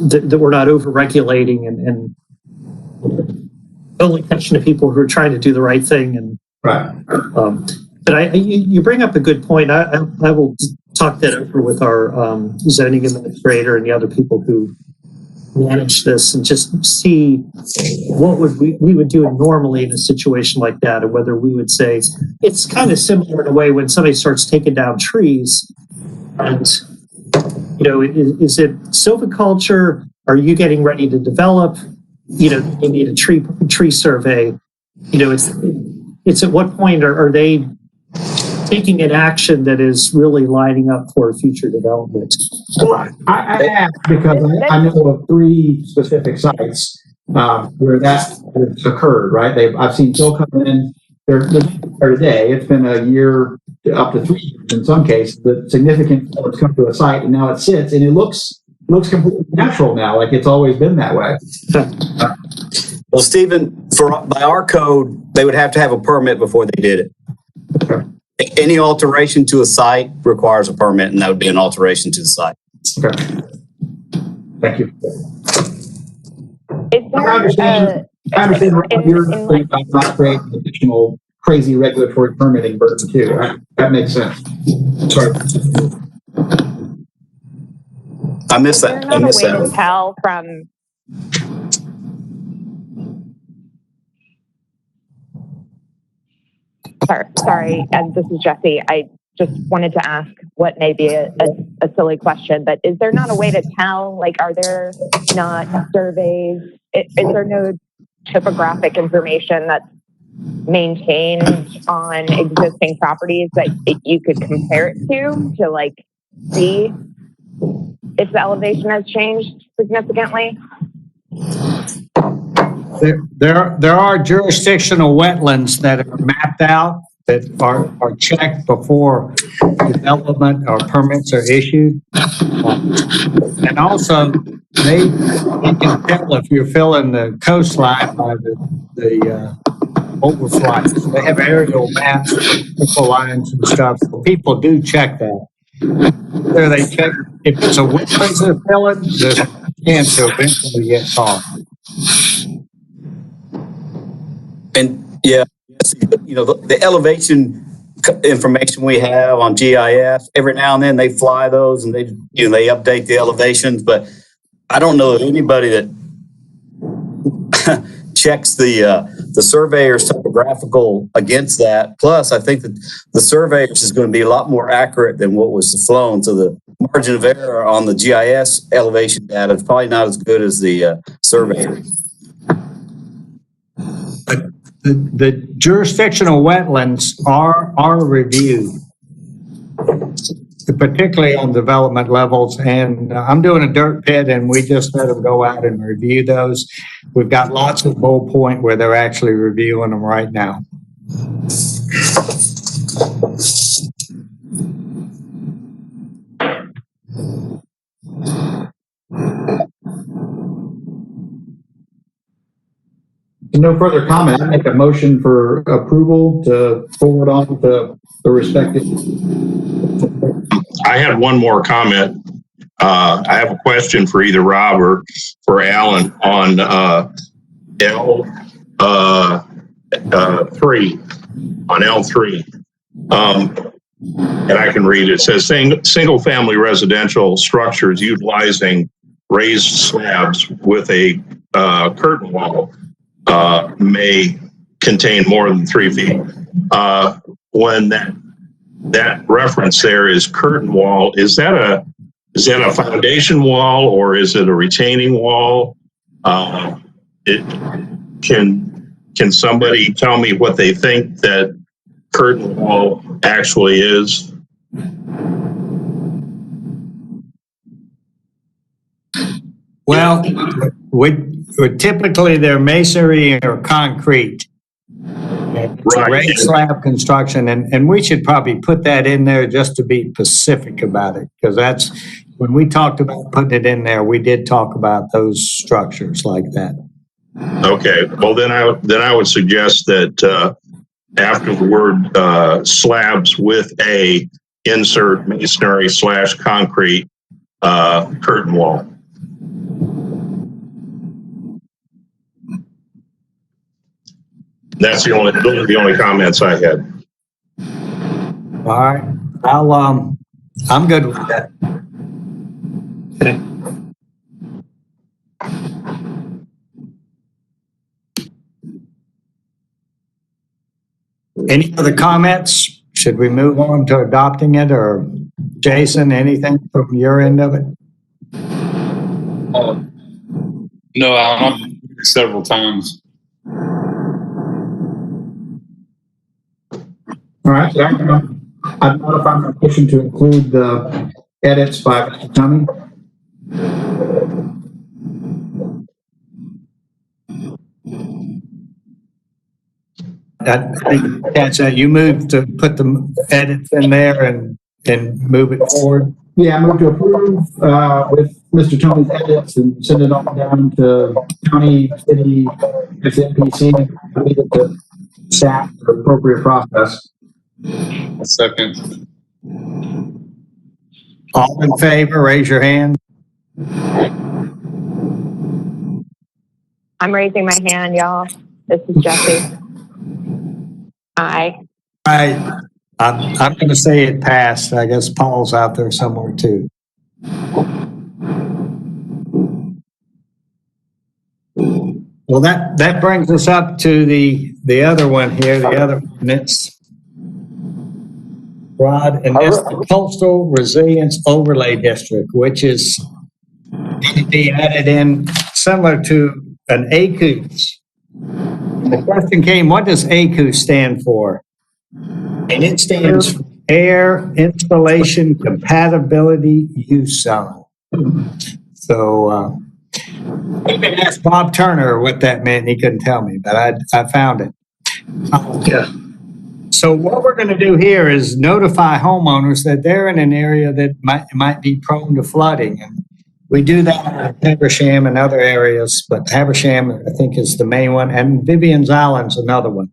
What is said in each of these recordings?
that we're not over-regulating and only attention to people who are trying to do the right thing. And right. But you bring up a good point. I will talk that over with our zoning administrator and the other people who manage this, and just see what would we would do normally in a situation like that, and whether we would say it's kind of similar in a way when somebody starts taking down trees, and is it silviculture? Are you getting ready to develop? You need a tree survey. It's at what point are they taking an action that is really lining up for future development? Well, I asked because I know of 3 specific sites where that has occurred, right? I've seen Phil come in, they're there today. It's been a year to up to 3 years in some cases, but significant has come to a site and now it sits and it looks completely natural now, like it's always been that way. Well, Stephen, by our code, they would have to have a permit before they did it. Okay. Any alteration to a site requires a permit, and that would be an alteration to the site. Okay. Thank you. I understand you're not creating additional crazy regulatory permitting burden too. Right? That makes sense. Sorry. I missed that. There's not a way to tell from. Sorry, and this is Jesse. I just wanted to ask what may be a silly question, but is there not a way to tell, like, are there not surveys? Is there no topographic information that's maintained on existing properties that you could compare it to like see if the elevation has changed significantly? There are jurisdictional wetlands that are mapped out that are checked before development or permits are issued. And also, they can tell if you're filling the coastline by the overflights. They have aerial maps, vertical lines and stuff. So people do check that. There they check if it's a wetlands they're filling, there's a chance to eventually get caught. And yeah, the elevation information we have on GIS, every now and then they fly those and they update the elevations, but I don't know of anybody that checks the surveyor's topographical against that. Plus, I think that the surveyor's is going to be a lot more accurate than what was flown. So the margin of error on the GIS elevation data is probably not as good as the surveyor. The jurisdictional wetlands are reviewed, particularly on development levels. And I'm doing a dirt pit, and we just let them go out and review those. We've got lots of Bull Point where they're actually reviewing them right now. No further comment. I make a motion for approval to forward on to the respective. I had one more comment. I have a question for either Rob or for Alan on L3 on L3. And I can read it. It says single family residential structures utilizing raised slabs with a curtain wall may contain more than 3 feet. When that reference there is curtain wall, is that a foundation wall or is it a retaining wall? Can somebody tell me what they think that curtain wall actually is? Well, typically they're masonry or concrete. It's a raised slab construction, and we should probably put that in there just to be specific about it, because that's when we talked about putting it in there, we did talk about those structures like that. Okay, well then I would suggest that after the word slabs with a insert masonry / concrete curtain wall. those are the only comments I had. All right, I'm good with that. Okay. Any other comments? Should we move on to adopting it, or Jason, anything from your end of it? No, I've several times. All right, so I've modified my motion to include the edits by Mr. Tummy. I think that's you moved to put the edits in there and move it forward. Yeah, I move to approve with Mr. Tony's edits and send it on down to county, city, SNPC, leave it to staff for appropriate process. A second. All in favor, raise your hand. I'm raising my hand, y'all. This is Jesse. Aye. Right. I'm going to say it passed. I guess Paul's out there somewhere too. Well, that brings us up to the other one here, the other ordinance. Rod, and that's the Coastal Resilience Overlay District, which is to be added in similar to an ACUS. The question came, what does ACUS stand for? And it stands for Air Installation Compatibility Use Zone. So, I can ask Bob Turner what that meant. He couldn't tell me, but I found it. Yeah. So what we're going to do here is notify homeowners that they're in an area that might be prone to flooding. And we do that in Habersham and other areas, but Habersham, I think, is the main one, and Vivian's Island's another one.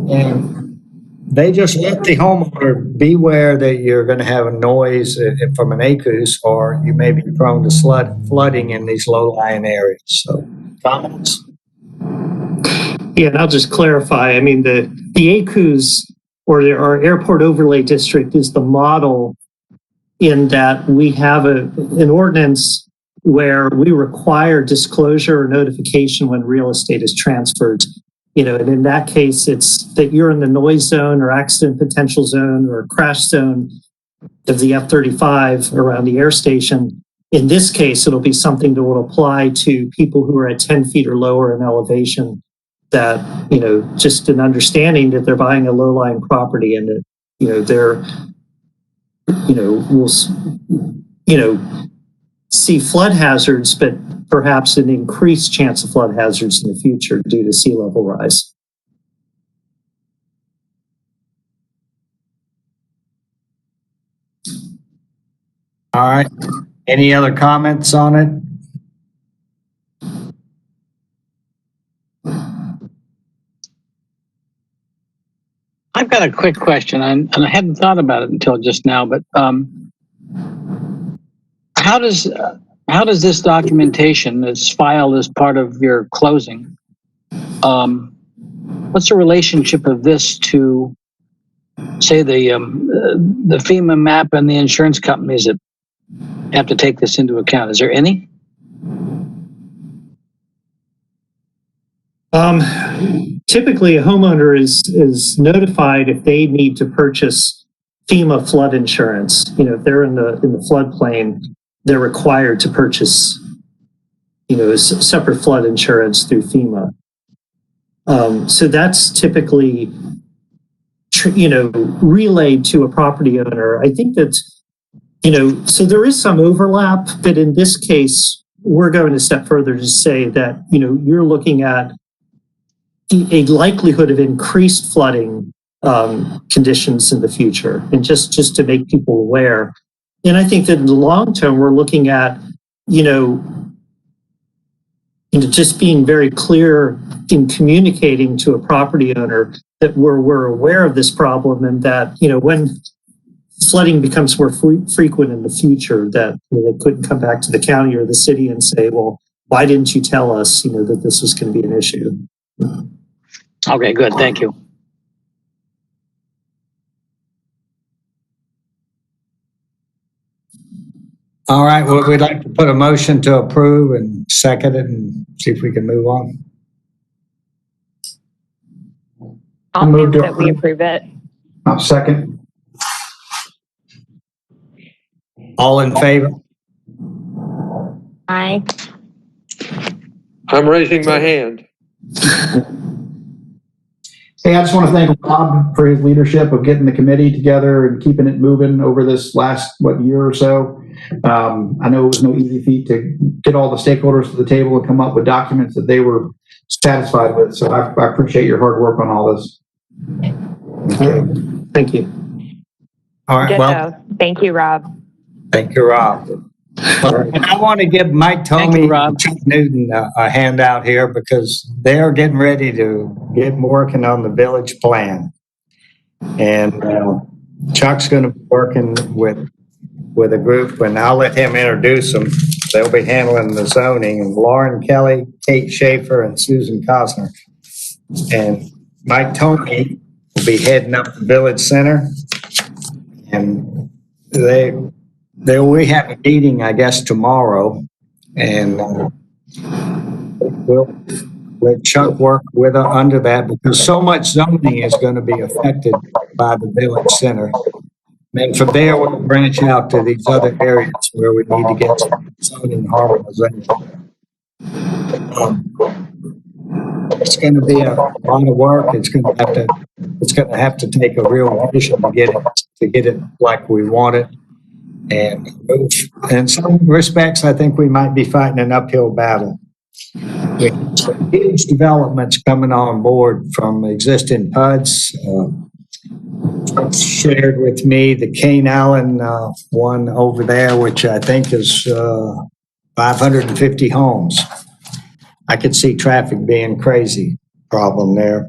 And they just let the homeowner beware that you're going to have a noise from an ACUS, or you may be prone to flooding in these low-lying areas. So, comments? Yeah, and I'll just clarify. I mean, the ACUS, or our Airport Overlay District, is the model in that we have an ordinance where we require disclosure or notification when real estate is transferred. And in that case, it's that you're in the noise zone or accident potential zone or crash zone of the F-35 around the air station. In this case, it'll be something that will apply to people who are at 10 feet or lower in elevation, that, just an understanding that they're buying a low-lying property and that, they're, will, see flood hazards, but perhaps an increased chance of flood hazards in the future due to sea level rise. All right. Any other comments on it? I've got a quick question, and I hadn't thought about it until just now, but how does this documentation that's filed as part of your closing, what's the relationship of this to, say, the FEMA map and the insurance companies that have to take this into account? Is there any? Typically, a homeowner is notified if they need to purchase FEMA flood insurance. If they're in the floodplain, they're required to purchase, separate flood insurance through FEMA. So that's typically, relayed to a property owner. I think that, so there is some overlap, but in this case, we're going a step further to say that, you're looking at a likelihood of increased flooding conditions in the future, and just to make people aware. And I think that in the long term, we're looking at, just being very clear in communicating to a property owner that we're aware of this problem, and that, when flooding becomes more frequent in the future, that they couldn't come back to the county or the city and say, well, why didn't you tell us, that this was going to be an issue? Okay, good. Thank you. All right, well, we'd like to put a motion to approve and second it and see if we can move on. I'll move that we approve it. I'll second. All in favor? Aye. I'm raising my hand. Hey, I just want to thank Rob for his leadership of getting the committee together and keeping it moving over this last, year or so. I know it was no easy feat to get all the stakeholders to the table and come up with documents that they were satisfied with. So I appreciate your hard work on all this. Thank you. All right, well, Ditto. Thank you, Rob. thank you, Rob. And I want to give Mike Thank you, Tomey Rob. and Chuck Newton a handout here because they're getting ready to get working on the village plan. And Chuck's going to be working with a group, and I'll let him introduce them. They'll be handling the zoning, and Lauren Kelly, Kate Schaefer, and Susan Cosner. And Mike Tomey will be heading up the village center. And we have a meeting, I guess, tomorrow, and we'll let Chuck work with her under that because so much zoning is going to be affected by the village center. And from there, we'll branch out to these other areas where we need to get some zoning harmonization. It's going to be a lot of work. It's going to have to take a real vision to get it like we want it. And in some respects, I think we might be fighting an uphill battle. We have some huge developments coming on board from existing PUDs. Shared with me the Cane Allen one over there, which I think is 550 homes. I could see traffic being crazy problem there.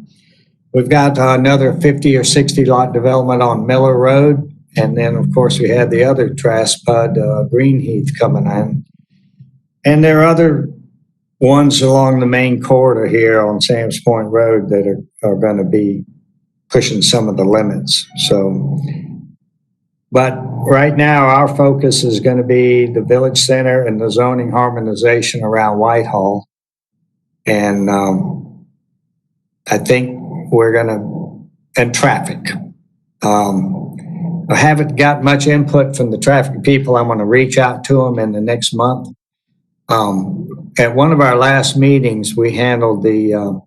We've got another 50 or 60 lot development on Miller Road. And then, of course, we had the other Traspud, Greenheath coming in. And there are other ones along the main corridor here on Sam's Point Road that are going to be pushing some of the limits. So, but right now, our focus is going to be the village center and the zoning harmonization around Whitehall. And I think we're going to, and traffic. I haven't got much input from the traffic people. I'm going to reach out to them in the next month. At one of our last meetings, we handled the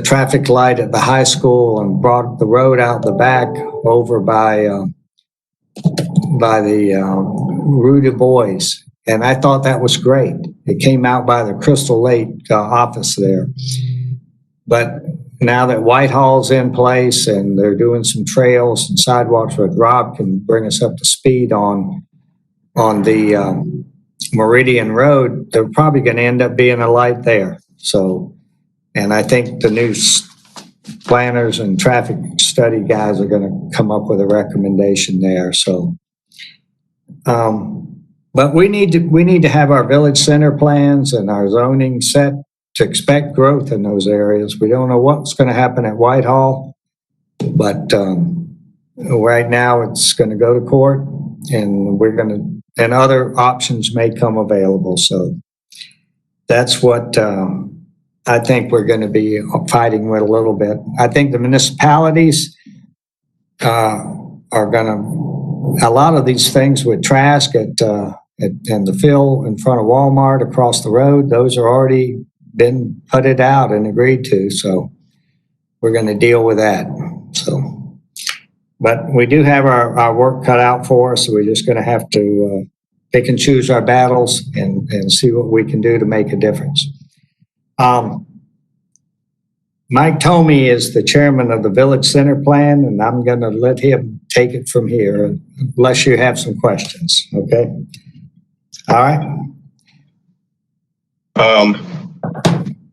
traffic light at the high school and brought the road out the back over by the Rue du Bois. And I thought that was great. It came out by the Crystal Lake office there. But now that Whitehall's in place and they're doing some trails and sidewalks where Rob can bring us up to speed on the Meridian Road, they're probably going to end up being a light there. So, and I think the new planners and traffic study guys are going to come up with a recommendation there. So, but we need to have our village center plans and our zoning set to expect growth in those areas. We don't know what's going to happen at Whitehall, but right now it's going to go to court, and and other options may come available. So that's what I think we're going to be fighting with a little bit. I think the municipalities are going to, a lot of these things with Trask and the fill in front of Walmart across the road, those are already been putted out and agreed to. So we're going to deal with that. So, but we do have our work cut out for us. So we're just going to have to pick and choose our battles and see what we can do to make a difference. Mike Tomey is the chairman of the Village Center Plan, and I'm going to let him take it from here unless you have some questions. Okay. All right.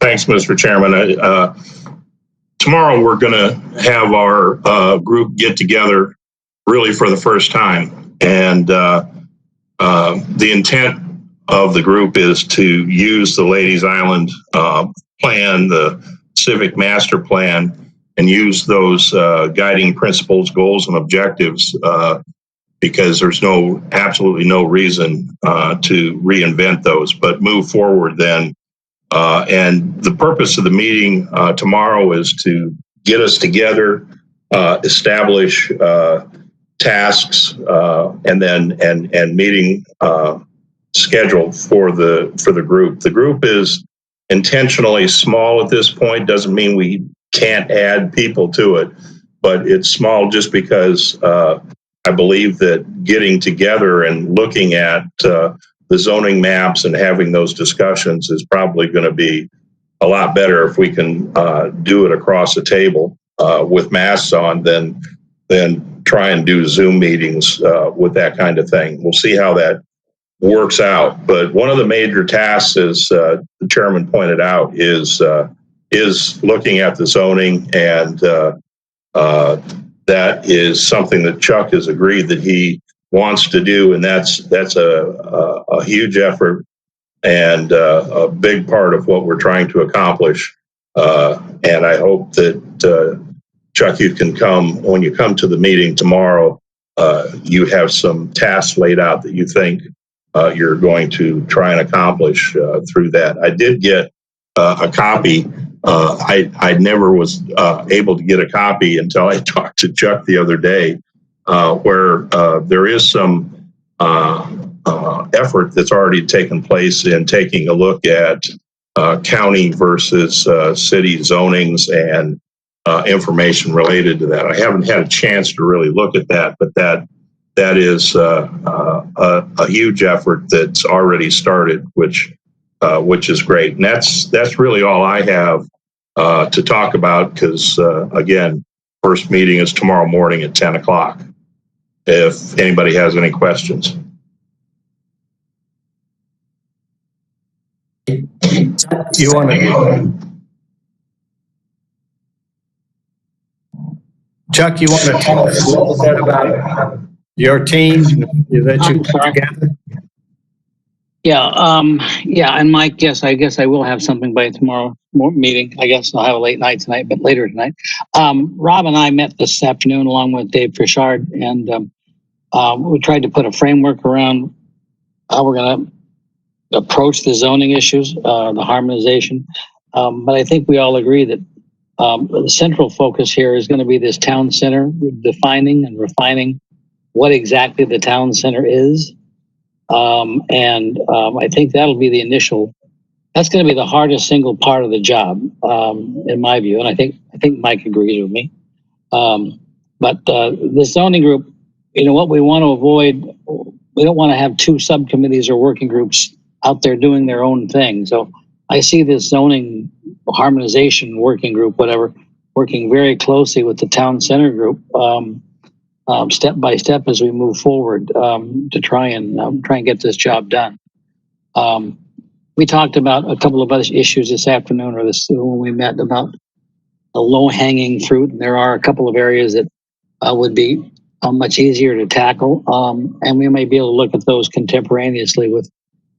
Thanks, Mr. Chairman. Tomorrow we're going to have our group get together really for the first time. And the intent of the group is to use the Ladies Island plan, the civic master plan and use those guiding principles, goals, and objectives because there's absolutely no reason to reinvent those, but move forward then. And the purpose of the meeting tomorrow is to get us together, establish tasks, and then meeting schedule for the group. The group is intentionally small at this point. Doesn't mean we can't add people to it, but it's small just because I believe that getting together and looking at the zoning maps and having those discussions is probably going to be a lot better if we can do it across the table with masks on than try and do Zoom meetings with that kind of thing. We'll see how that works out. But one of the major tasks, as the chairman pointed out, is looking at the zoning, and that is something that Chuck has agreed that he wants to do, and that's a huge effort and a big part of what we're trying to accomplish. And I hope that Chuck, you can come when you come to the meeting tomorrow. You have some tasks laid out that you think you're going to try and accomplish through that. I did get a copy. I never was able to get a copy until I talked to Chuck the other day, where there is some effort that's already taken place in taking a look at county versus city zonings and information related to that. I haven't had a chance to really look at that, but that is a huge effort that's already started, which is great. And that's really all I have to talk about, because again, first meeting is tomorrow morning at 10 o'clock. If anybody has any questions. You want to, Chuck, you want to tell us a little bit about your team that you put together? Yeah, and Mike, yes, I guess I will have something by tomorrow meeting. I guess I'll have a late night tonight, but later tonight. Rob and I met this afternoon along with Dave Frischard, and we tried to put a framework around how we're going to approach the zoning issues, the harmonization. But I think we all agree that the central focus here is going to be this town center, defining and refining what exactly the town center is. I think that'll be the initial, that's going to be the hardest single part of the job, in my view. And I think Mike agrees with me. But the zoning group, what we want to avoid, we don't want to have two subcommittees or working groups out there doing their own thing. So I see this zoning harmonization working group, whatever, working very closely with the town center group, step by step as we move forward, to try and get this job done. We talked about a couple of other issues this afternoon, or when we met, about the low-hanging fruit. And there are a couple of areas that would be much easier to tackle, and we may be able to look at those contemporaneously with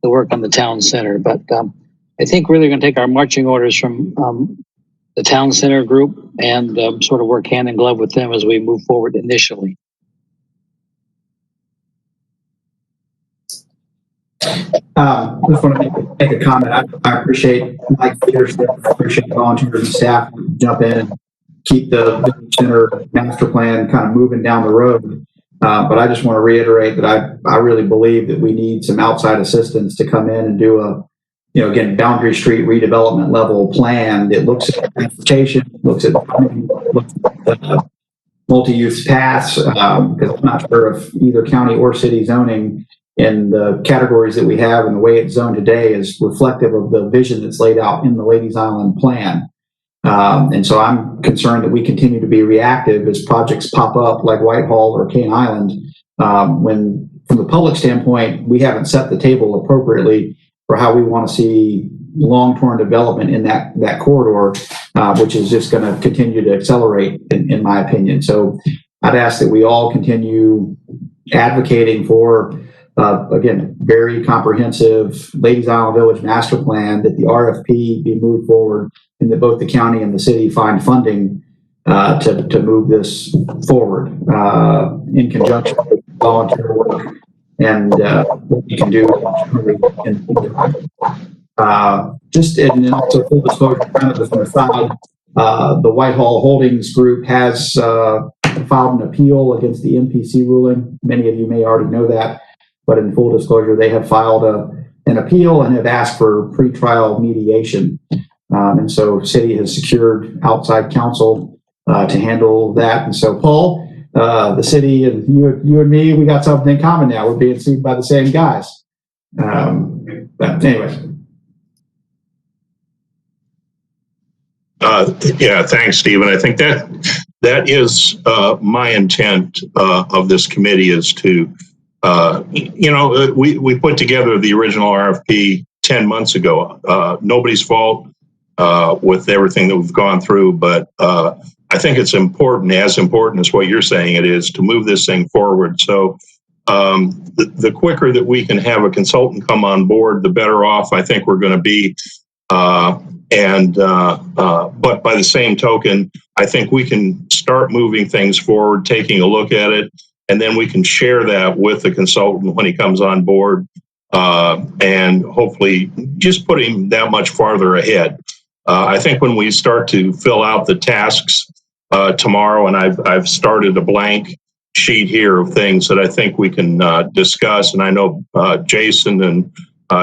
the work on the town center. But I think we're really going to take our marching orders from the town center group and sort of work hand in glove with them as we move forward initially. Just want to make a comment. I appreciate Mike's leadership. I appreciate volunteers and staff to jump in and keep the village center master plan kind of moving down the road. But I just want to reiterate that I really believe that we need some outside assistance to come in and do a, again, boundary street redevelopment level plan that looks at transportation, looks at multi-use paths, because I'm not sure if either county or city zoning in the categories that we have and the way it's zoned today is reflective of the vision that's laid out in the Ladies Island plan. And so I'm concerned that we continue to be reactive as projects pop up like Whitehall or Cane Island, when from the public standpoint, we haven't set the table appropriately for how we want to see long-term development in that corridor, which is just going to continue to accelerate in my opinion. So I'd ask that we all continue advocating for again, very comprehensive Ladies Island Village master plan, that the RFP be moved forward and that both the county and the city find funding to move this forward in conjunction with volunteer work and what we can do. And then also full disclosure, kind of as an aside, the Whitehall Holdings Group has filed an appeal against the MPC ruling. Many of you may already know that, but in full disclosure, they have filed an appeal and have asked for pretrial mediation. And so city has secured outside counsel to handle that. And so Paul, the city and you and me, we got something in common now. We're being sued by the same guys. But anyways. Yeah, thanks, Stephen. I think that is my intent of this committee is to, we put together the original RFP 10 months ago. Nobody's fault with everything that we've gone through, but I think it's important, as important as what you're saying it is, to move this thing forward. So the quicker that we can have a consultant come on board, the better off I think we're going to be. But by the same token, I think we can start moving things forward, taking a look at it, and then we can share that with the consultant when he comes on board, and hopefully just put him that much farther ahead. I think when we start to fill out the tasks tomorrow, and I've started a blank sheet here of things that I think we can discuss, and I know Jason and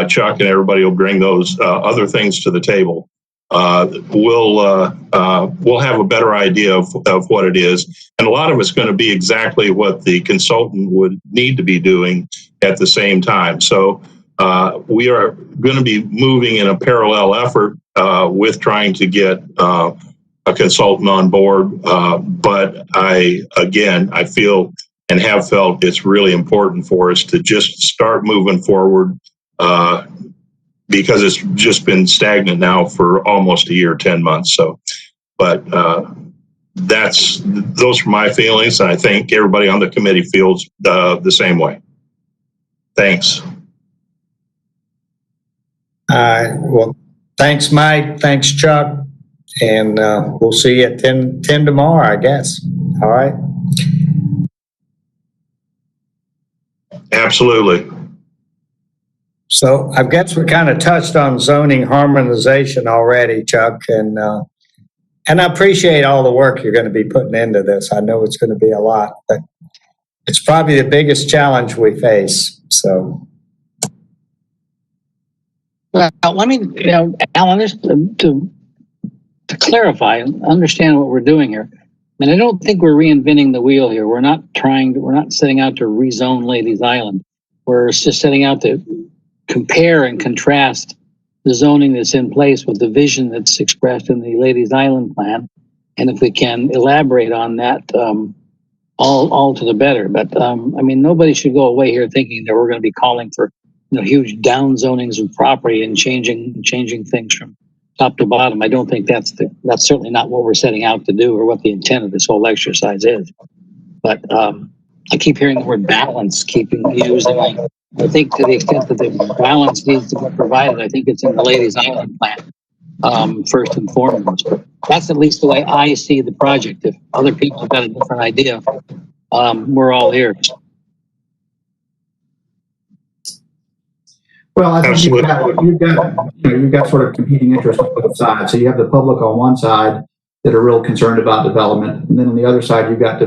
Chuck and everybody will bring those other things to the table. We'll have a better idea of what it is, and a lot of it's going to be exactly what the consultant would need to be doing at the same time. So we are going to be moving in a parallel effort with trying to get a consultant on board. But I feel and have felt it's really important for us to just start moving forward. Because it's just been stagnant now for almost a year, 10 months. So, but those are my feelings, and I think everybody on the committee feels the same way. Thanks. Well, thanks, Mike. Thanks, Chuck. And we'll see you at 10 tomorrow, I guess. All right. Absolutely. So I guess we kind of touched on zoning harmonization already, Chuck, and I appreciate all the work you're going to be putting into this. I know it's going to be a lot, but it's probably the biggest challenge we face. So, well, let me, Alan, just to clarify and understand what we're doing here. And I don't think we're reinventing the wheel here. We're not setting out to rezone Ladies Island. We're just setting out to compare and contrast the zoning that's in place with the vision that's expressed in the Ladies Island plan. And if we can elaborate on that, all to the better. But nobody should go away here thinking that we're going to be calling for huge down zonings of property and changing things from top to bottom. I don't think that's certainly not what we're setting out to do or what the intent of this whole exercise is. But I keep hearing the word balance, using. I think to the extent that the balance needs to be provided, I think it's in the Ladies Island plan, first and foremost. But that's at least the way I see the project. If other people have got a different idea, we're all ears. Well, I think you've got sort of competing interests on both sides. So you have the public on one side that are real concerned about development, and then on the other side you've got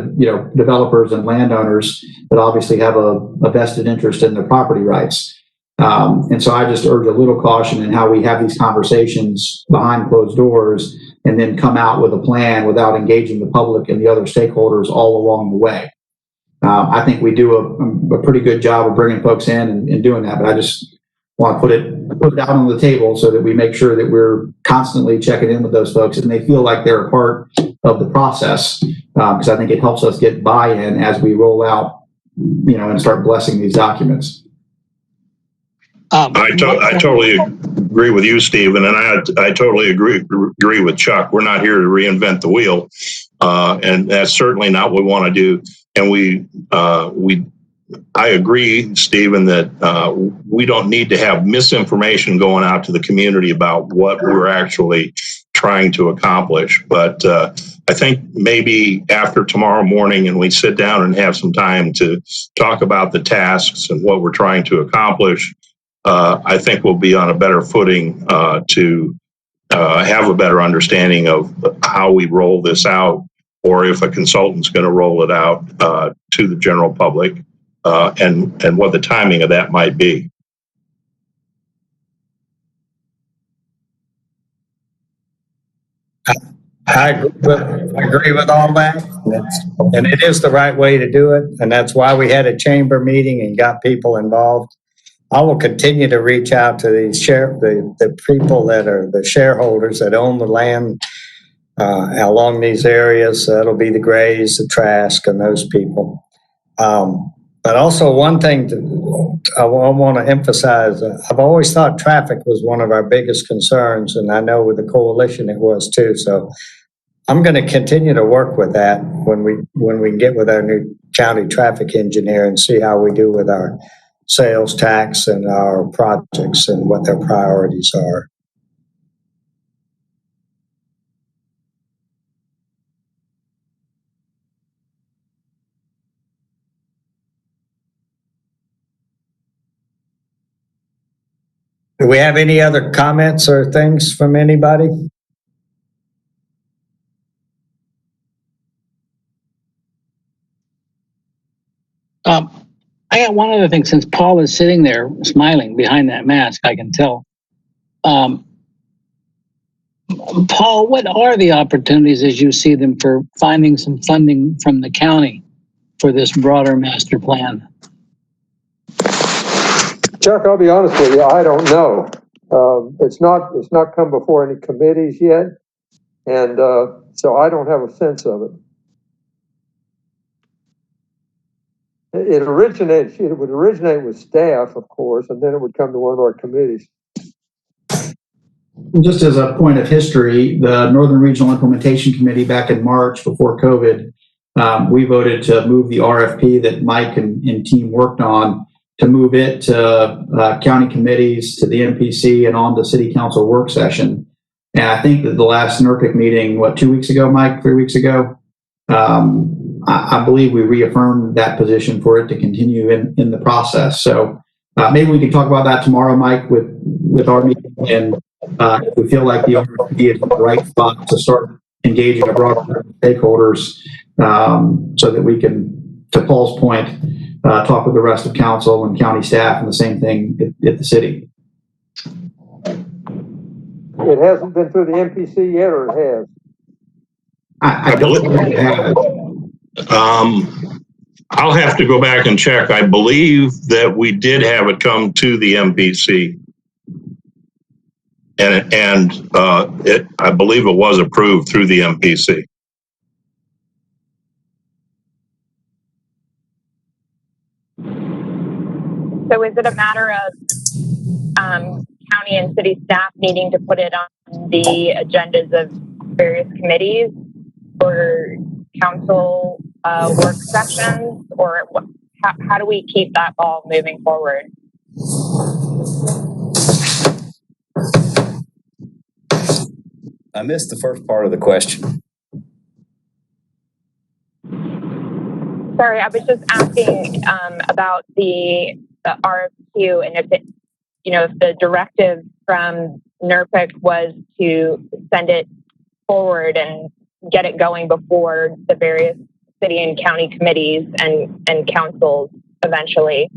developers and landowners that obviously have a vested interest in their property rights. And so I just urge a little caution in how we have these conversations behind closed doors and then come out with a plan without engaging the public and the other stakeholders all along the way. I think we do a pretty good job of bringing folks in and doing that, but I just want to put it out on the table so that we make sure that we're constantly checking in with those folks and they feel like they're a part of the process, because I think it helps us get buy-in as we roll out, and start blessing these documents. I totally agree with you, Stephen, and I totally agree with Chuck. We're not here to reinvent the wheel, and that's certainly not what we want to do. And we I agree, Stephen, that we don't need to have misinformation going out to the community about what we're actually trying to accomplish. But I think maybe after tomorrow morning and we sit down and have some time to talk about the tasks and what we're trying to accomplish, I think we'll be on a better footing to have a better understanding of how we roll this out, or if a consultant's going to roll it out to the general public, and what the timing of that might be. I agree with all that. And it is the right way to do it. And that's why we had a chamber meeting and got people involved. I will continue to reach out to the people that are the shareholders that own the land along these areas. That'll be the Grays, the Trask, and those people. But also one thing I want to emphasize, I've always thought traffic was one of our biggest concerns, and I know with the coalition it was too. So I'm going to continue to work with that when we get with our new county traffic engineer and see how we do with our sales tax and our projects and what their priorities are. Do we have any other comments or things from anybody? I got one other thing. Since Paul is sitting there smiling behind that mask, I can tell. Paul, what are the opportunities as you see them for finding some funding from the county for this broader master plan? Chuck, I'll be honest with you, I don't know. It's not come before any committees yet, and so I don't have a sense of it. It would originate with staff, of course, and then it would come to one of our committees. Just as a point of history, the Northern Regional Implementation Committee back in March before COVID, we voted to move the RFP that Mike and team worked on, to move it to county committees, to the MPC, and on to city council work session. And I think that the last NERCIC meeting, 2 weeks ago, Mike, 3 weeks ago, I believe we reaffirmed that position for it to continue in the process. So maybe we can talk about that tomorrow, Mike, with our meeting, and if we feel like the RFP is in the right spot to start engaging a broader group of stakeholders, so that we can, to Paul's point, talk with the rest of council and county staff, and the same thing at the city. It hasn't been through the MPC yet, or it has? I don't think it has. I'll have to go back and check. I believe that we did have it come to the MPC, and I believe it was approved through the MPC. So is it a matter of county and city staff needing to put it on the agendas of various committees or council work sessions, or how do we keep that ball moving forward? I missed the first part of the question. Sorry, I was just asking about the RFQ, and if the directive from NERPIC was to send it forward and get it going before the various city and county committees and councils eventually.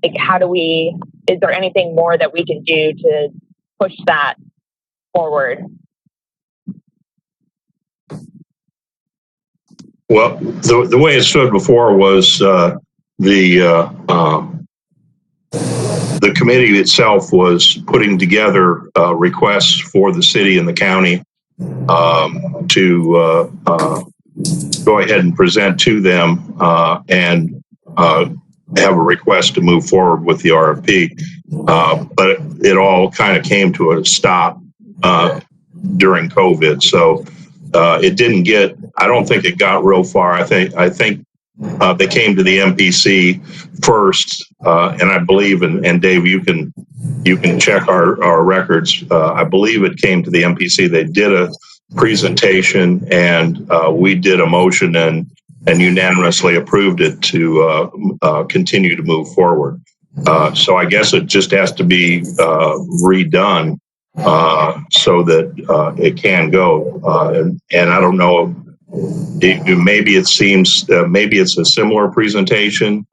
Like, is there anything more that we can do to push that forward? Well, the way it stood before was the committee itself was putting together requests for the city and the county to go ahead and present to them and have a request to move forward with the RFP. But it all kind of came to a stop during COVID. So it didn't get, I don't think it got real far. I think they came to the MPC first, and I believe, and Dave, you can check our records. I believe it came to the MPC. They did a presentation, and we did a motion and unanimously approved it to continue to move forward. So I guess it just has to be redone so that it can go. And I don't know. Maybe it seems maybe it's a similar presentation,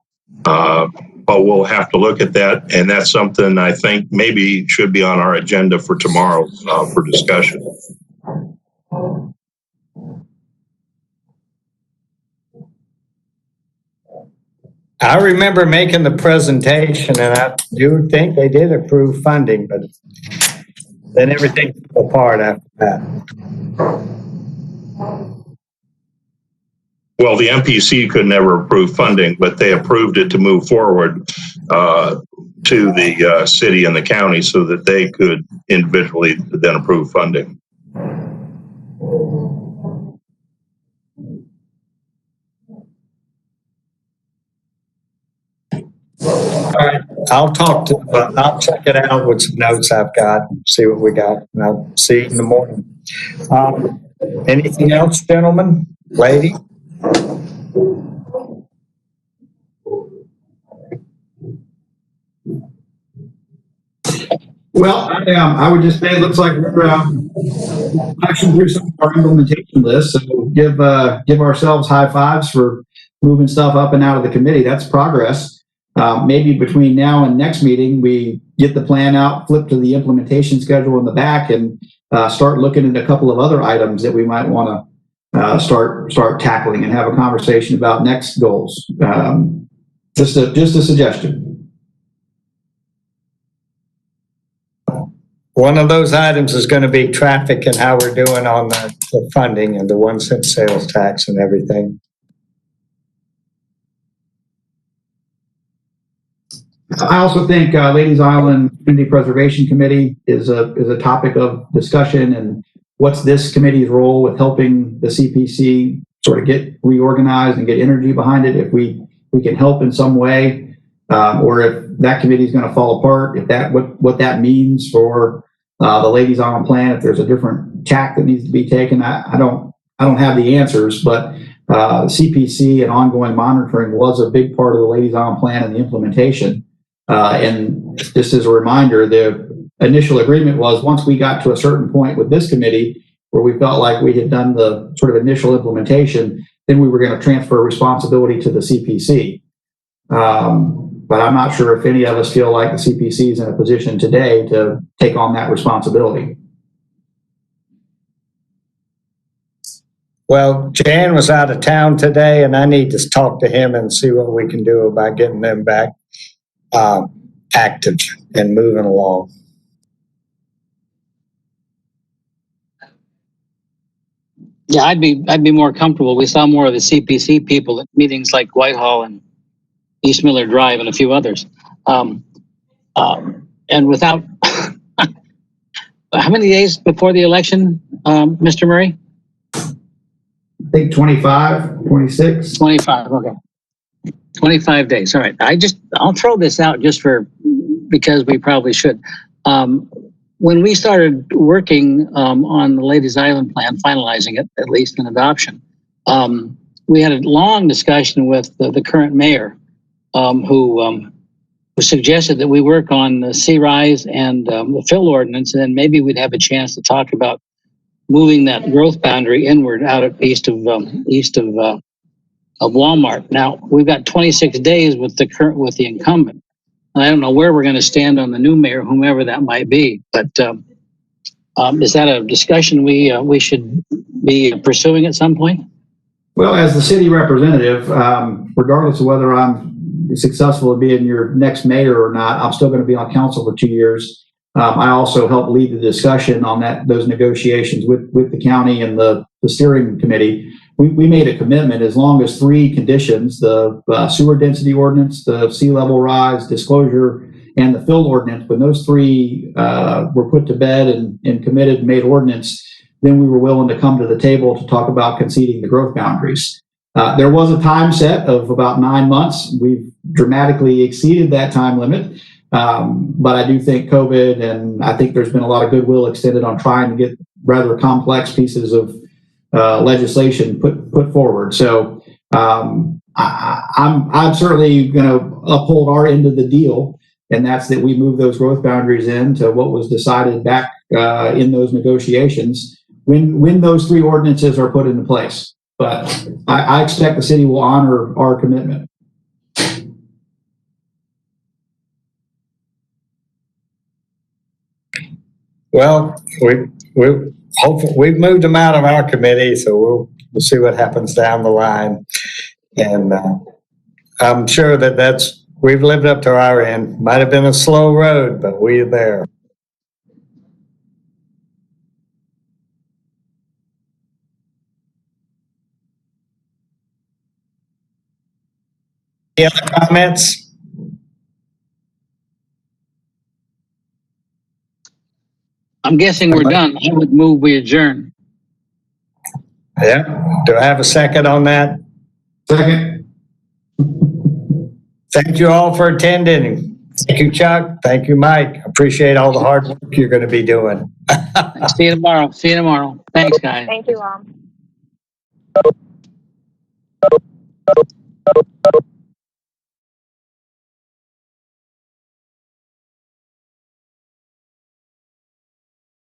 but we'll have to look at that, and that's something I think maybe should be on our agenda for tomorrow for discussion. I remember making the presentation, and I do think they did approve funding, but then everything fell apart after that. Well, the MPC could never approve funding, but they approved it to move forward to the city and the county so that they could individually then approve funding. All right, I'll check it out with some notes I've got and see what we got, and I'll see you in the morning. Anything else, gentlemen, lady? Well, I would just say it looks like we're actually through some of our implementation list. So give ourselves high fives for moving stuff up and out of the committee. That's progress. Maybe between now and next meeting, we get the plan out, flip to the implementation schedule in the back, and start looking at a couple of other items that we might want to start tackling and have a conversation about next goals. Just a suggestion. One of those items is going to be traffic and how we're doing on the funding and the 1 cent sales tax and everything. I also think Ladies Island Community Preservation Committee is a topic of discussion, and what's this committee's role with helping the CPC sort of get reorganized and get energy behind it. If we can help in some way, or if that committee is going to fall apart, if that what that means for the Ladies Island plan, if there's a different tack that needs to be taken, I don't have the answers, but CPC and ongoing monitoring was a big part of the Ladies Island plan and the implementation. And just as a reminder, the initial agreement was once we got to a certain point with this committee where we felt like we had done the sort of initial implementation, then we were going to transfer responsibility to the CPC. But I'm not sure if any of us feel like the CPC is in a position today to take on that responsibility. Well, Jan was out of town today, and I need to talk to him and see what we can do about getting them back active and moving along. Yeah, I'd be more comfortable. We saw more of the CPC people at meetings like Whitehall and East Miller Drive and a few others. And without, how many days before the election, Mr. Murray? I think 25, 26. 25, okay. 25 days, all right. I'll throw this out just because we probably should. When we started working on the Ladies Island plan, finalizing it, at least in adoption, we had a long discussion with the current mayor, who suggested that we work on the C-Rise and the fill ordinance, and then maybe we'd have a chance to talk about moving that growth boundary inward out at east of Walmart. Now we've got 26 days with the incumbent. I don't know where we're going to stand on the new mayor, whomever that might be, but is that a discussion we should be pursuing at some point? Well, as the city representative, regardless of whether I'm successful in being your next mayor or not, I'm still going to be on council for 2 years. I also help lead the discussion on those negotiations with the county and the steering committee. We made a commitment as long as 3 conditions, the sewer density ordinance, the sea level rise, disclosure, and the fill ordinance, when those 3 were put to bed and committed and made ordinance, then we were willing to come to the table to talk about conceding the growth boundaries. There was a time set of about 9 months. We've dramatically exceeded that time limit. But I do think COVID, and I think there's been a lot of goodwill extended on trying to get rather complex pieces of legislation put forward. So I'm certainly going to uphold our end of the deal, and that's that we move those growth boundaries into what was decided back in those negotiations when those three ordinances are put into place. But I expect the city will honor our commitment. Well, we hopefully we've moved them out of our committee, so we'll see what happens down the line. And I'm sure that we've lived up to our end. Might have been a slow road, but we're there. Any other comments? I'm guessing we're done. I would move we adjourn. Yeah. Do I have a second on that? Second. Thank you all for attending. Thank you, Chuck. Thank you, Mike. Appreciate all the hard work you're going to be doing. See you tomorrow. See you tomorrow. Thanks, guys. Thank you all.